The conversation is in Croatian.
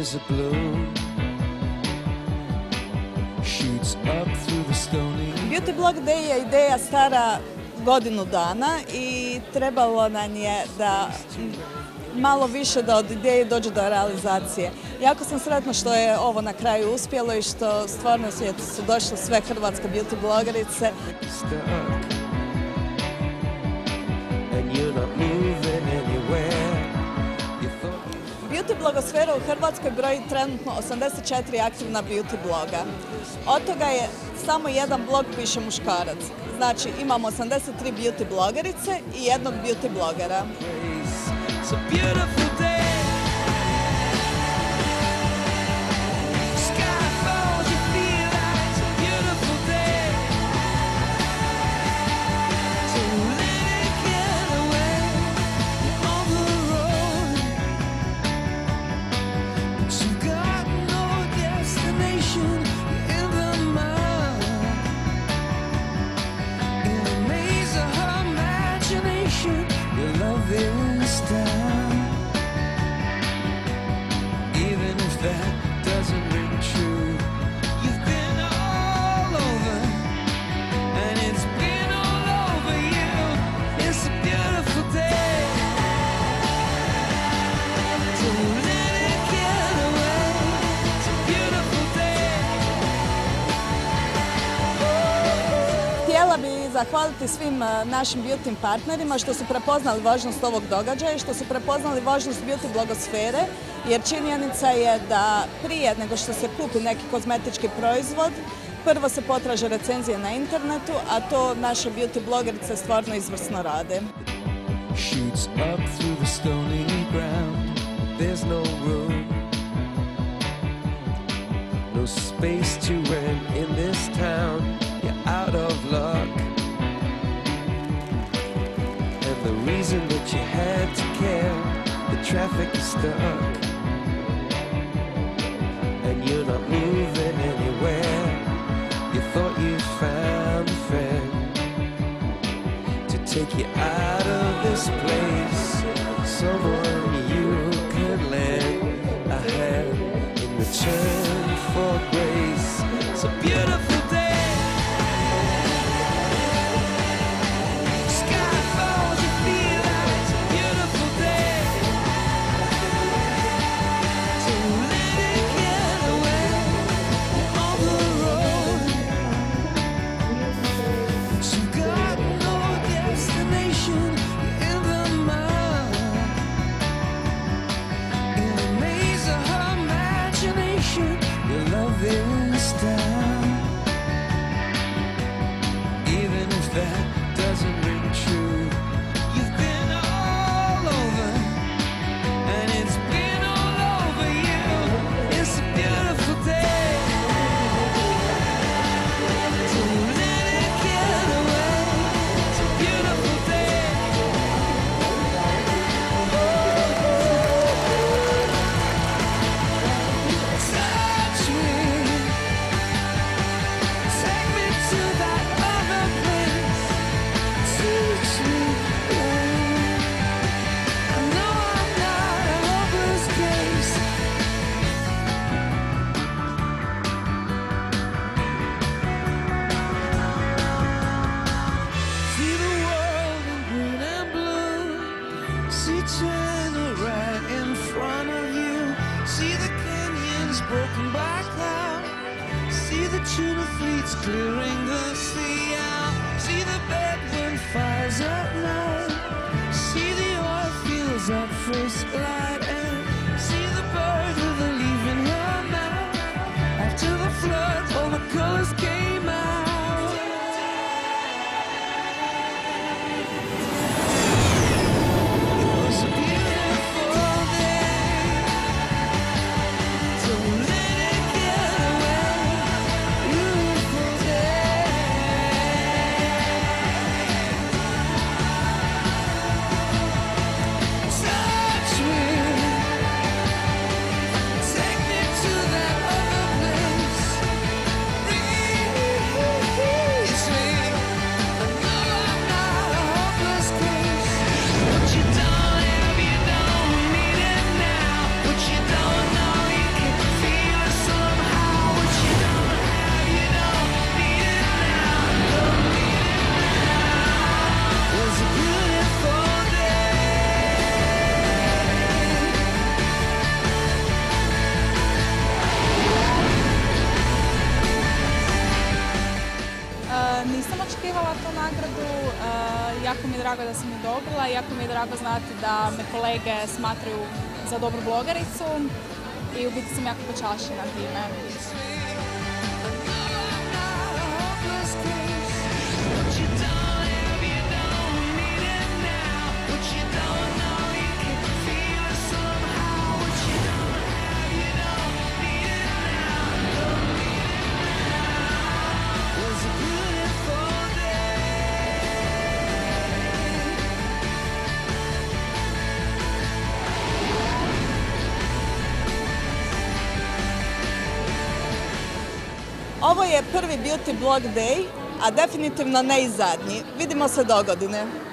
is a bloom shoots up through the stony. Beauty Blog Day je ideja stara godinu dana i trebalo nam je da malo više da od ideje dođe do realizacije. Jako sam sretna što je ovo na kraju uspjelo i što stvarno su došle sve hrvatske beauty blogerice. Beauty blogosfera u Hrvatskoj broji trenutno 84 aktivna beauty bloga. Od toga je samo jedan blog piše muškarac. Znači imamo 83 beauty blogerice i jednog beauty blogera. Htjela bi zahvaliti svim našim beauty partnerima što su prepoznali važnost ovog događaja, što su prepoznali važnost beauty blogosfere, jer činjenica je da prije nego što se kupi neki kozmetički proizvod, prvo se potraže recenzije na internetu, a to naše beauty blogerice stvarno izvrsno rade. Shoots up through the stony ground. There's no room, no space to rent in this town. You're out of luck, and the reason that you had to care, the traffic is stuck, and you're not moving anywhere. You thought you found a friend to take you out of this place, someone you can lend a hand in return for grace. It's a beautiful day. Broken by cloud, see the tuna fleets clearing the sea out, see the bedroom fires at night, see the oil fields at first light, and see the bird with a leaf in her mouth. After the flood, all the colors came out. Take me to that other place. Bring jako mi je drago da sam je dobila, jako mi je drago znati da me kolege smatraju za dobru blogericu i u biti sam jako počašćena time. Ovo je prvi Beauty Blog Day, a definitivno ne i zadnji. Vidimo se dogodine.